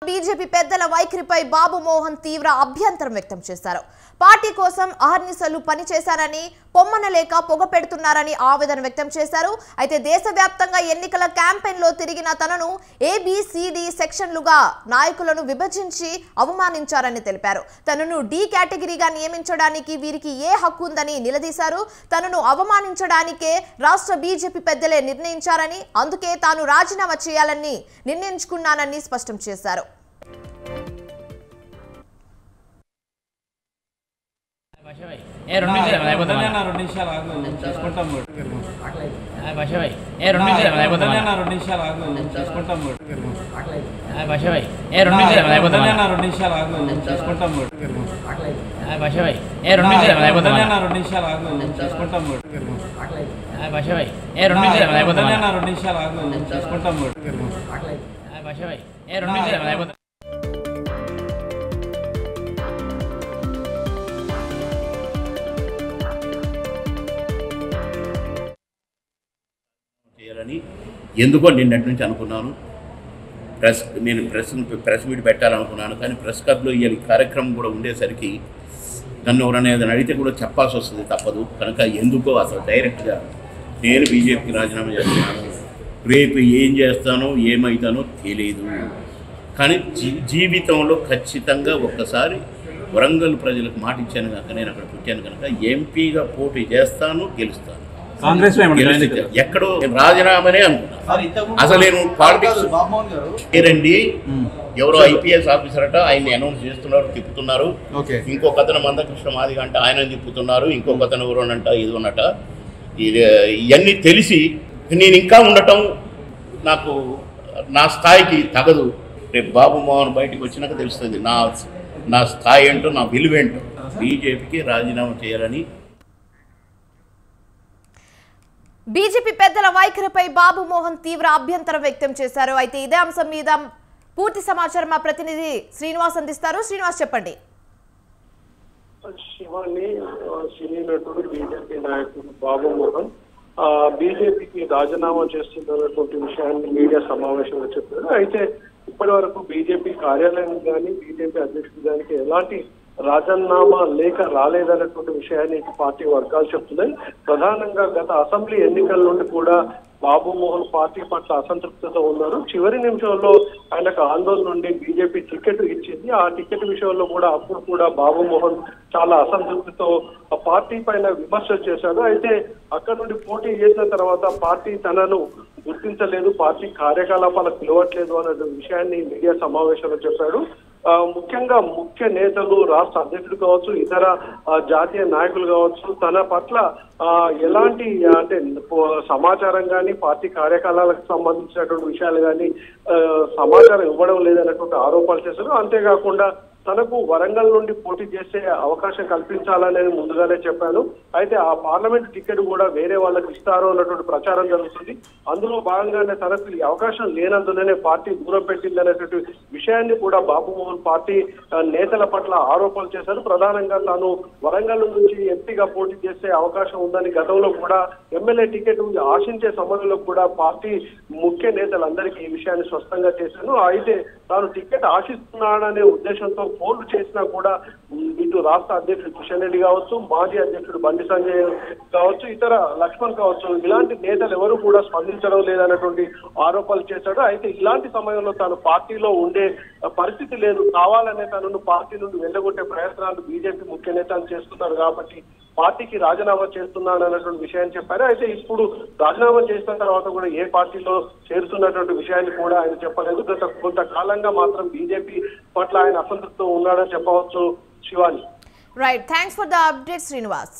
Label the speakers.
Speaker 1: BJP పెద్దల వైఖరిపై బాబు మోహన్ తీవ్ర అభ్యంతరం వ్యక్తం చేశారు. పార్టీ కోసం అహర్నిశలు పనిచేశారని, పొమ్మనలేక పొగ పెడుతున్నారని ఆవేదన వ్యక్తం చేశారు. అయితే దేశవ్యాప్తంగా ఎన్నికల క్యాంపెయిన్లో తిరిగిన తనను ఏబిసిడి సెక్షన్లుగా నాయకులను విభజించి అవమానించారని తెలిపారు. తనను డి కేటగిరీగా నియమించడానికి వీరికి ఏ హక్కు ఉందని నిలదీశారు. తనను అవమానించడానికే రాష్ట్ర బీజేపీ పెద్దలే నిర్ణయించారని, అందుకే తాను రాజీనామా చేయాలని నిర్ణయించుకున్నానని స్పష్టం చేశారు.
Speaker 2: ఎందుకో నిన్నటి నుంచి అనుకున్నాను. నేను ప్రెస్ మీట్ పెట్టాలనుకున్నాను, కానీ ప్రెస్ క్లబ్లో ఈ కార్యక్రమం కూడా ఉండేసరికి నన్ను ఎవరైనా ఏదైనా అడిగితే కూడా చెప్పాల్సి వస్తుంది, తప్పదు. కనుక ఎందుకో అసలు డైరెక్ట్గా నేను బీజేపీకి రాజీనామా చేస్తున్నాను. రేపు ఏం చేస్తానో ఏమవుతానో తెలియదు, కానీ జీవితంలో ఖచ్చితంగా ఒక్కసారి వరంగల్ ప్రజలకు మాట ఇచ్చాను కనుక, నేను అక్కడ పుట్టాను కనుక ఎంపీగా పోటీ చేస్తాను, గెలుస్తాను.
Speaker 3: కాంగ్రెస్
Speaker 2: ఎక్కడో రాజీనామానే అనుకున్నాను. అసలు నేను పాలిటిక్స్ రండి, ఎవరో ఐపీఎస్ ఆఫీసర్ అట, ఆయన్ని అనౌన్స్ చేస్తున్నారు, తిప్పుతున్నారు. ఇంకొక అతను మందకృష్ణ మాదిగ అంటే ఆయన తిప్పుతున్నారు, ఇంకొక అతను ఎవరోనంట ఇదోనట. ఇవన్నీ తెలిసి నేను ఇంకా ఉండటం నాకు నా స్థాయికి తగదు. రేపు బాబు మోహన్ బయటకు వచ్చినాక తెలుస్తుంది నా స్థాయి ఏంటో, నా విలువేంటో. బీజేపీకి రాజీనామా చేయాలని
Speaker 1: బీజేపీ పెద్దల వైఖరిపై బాబు మోహన్ తీవ్ర అభ్యంతరం వ్యక్తం చేశారు. అయితే ఇదే అంశం మీద పూర్తి సమాచారం మా ప్రతినిధి శ్రీనివాస్ అందిస్తారు. శ్రీనివాస్, చెప్పండి.
Speaker 4: శివాని సినీ నటుడు బీజేపీ నాయకుడు బాబు మోహన్ బీజేపీకి రాజీనామా చేస్తున్నటువంటి విషయాన్ని మీడియా సమావేశంలో చెప్పారు. అయితే ఇప్పటి వరకు బీజేపీ కార్యాలయం కానీ బీజేపీ అధ్యక్షుడు దానికి ఎలాంటి రాజీనామా లేఖ రాలేదన్నటువంటి విషయాన్ని పార్టీ వర్గాలు చెప్తున్నాయి. ప్రధానంగా గత అసెంబ్లీ ఎన్నికల నుండి కూడా బాబు మోహన్ పార్టీ పట్ల అసంతృప్తితో ఉన్నారు. చివరి నిమిషంలో ఆయనకు ఆందోళన నుండి బీజేపీ టికెట్ ఇచ్చింది. ఆ టికెట్ విషయంలో కూడా అప్పుడు కూడా బాబు మోహన్ చాలా అసంతృప్తితో ఆ పార్టీ పైన విమర్శలు చేశాడు. అయితే అక్కడ నుండి పోటీ చేసిన తర్వాత పార్టీ తనను గుర్తించలేదు, పార్టీ కార్యకలాపాలకు పిలవట్లేదు అనే విషయాన్ని మీడియా సమావేశంలో చెప్పాడు. ముఖ్యంగా ముఖ్య నేతలు, రాష్ట్ర అధ్యక్షుడు కావచ్చు, ఇతర జాతీయ నాయకులు కావచ్చు, తన పట్ల ఎలాంటి అంటే సమాచారం కానీ పార్టీ కార్యకలాపాలకు సంబంధించినటువంటి విషయాలు కానీ సమాచారం ఇవ్వడం లేదన్నటువంటి ఆరోపణలు చేశారు. అంతేకాకుండా తనకు వరంగల్ నుండి పోటీ చేసే అవకాశం కల్పించాలనేది ముందుగానే చెప్పాను. అయితే ఆ పార్లమెంట్ టికెట్ కూడా వేరే వాళ్ళకి ఇస్తారు అన్నటువంటి ప్రచారం జరుగుతుంది. అందులో భాగంగానే తనకు ఈ అవకాశం లేనందునే పార్టీ దూరం పెట్టిందనేటువంటి విషయాన్ని కూడా బాబు మోహన్ పార్టీ నేతల పట్ల ఆరోపణలు చేశారు. ప్రధానంగా తాను వరంగల్ నుంచి ఎంపీగా పోటీ చేసే అవకాశం ఉందని గతంలో కూడా ఎమ్మెల్యే టికెట్ ఆశించే సమయంలో కూడా పార్టీ ముఖ్య నేతలందరికీ ఈ విషయాన్ని స్పష్టంగా చేశాను. అయితే తాను టికెట్ ఆశిస్తున్నాడనే ఉద్దేశంతో ఫోన్లు చేసినా కూడా ఇటు రాష్ట్ర అధ్యక్షుడు కిషన్ రెడ్డి కావచ్చు, మాజీ అధ్యక్షుడు బండి సంజయ్ కావచ్చు, ఇతర లక్ష్మణ్ కావచ్చు, ఇలాంటి నేతలు ఎవరు కూడా స్పందించడం లేదన్నటువంటి ఆరోపణలు చేశాడు. అయితే ఇలాంటి సమయంలో తాను పార్టీలో ఉండే పరిస్థితి లేదు, కావాలనే తనను పార్టీ నుండి వెళ్ళగొట్టే ప్రయత్నాలు బీజేపీ ముఖ్య నేతలు చేస్తున్నారు కాబట్టి పార్టీకి రాజీనామా చేస్తున్నాను అన్నటువంటి విషయాన్ని చెప్పారు. అయితే ఇప్పుడు రాజీనామా చేసిన తర్వాత కూడా ఏ పార్టీలో చేరుతున్నటువంటి విషయాన్ని కూడా ఆయన చెప్పలేదు. గత కొంతకాలంగా మాత్రం బీజేపీ పట్ల ఆయన అసంతృప్తితో ఉన్నాడని చెప్పవచ్చు. Shivani.
Speaker 1: Right, thanks for the update Srinivas.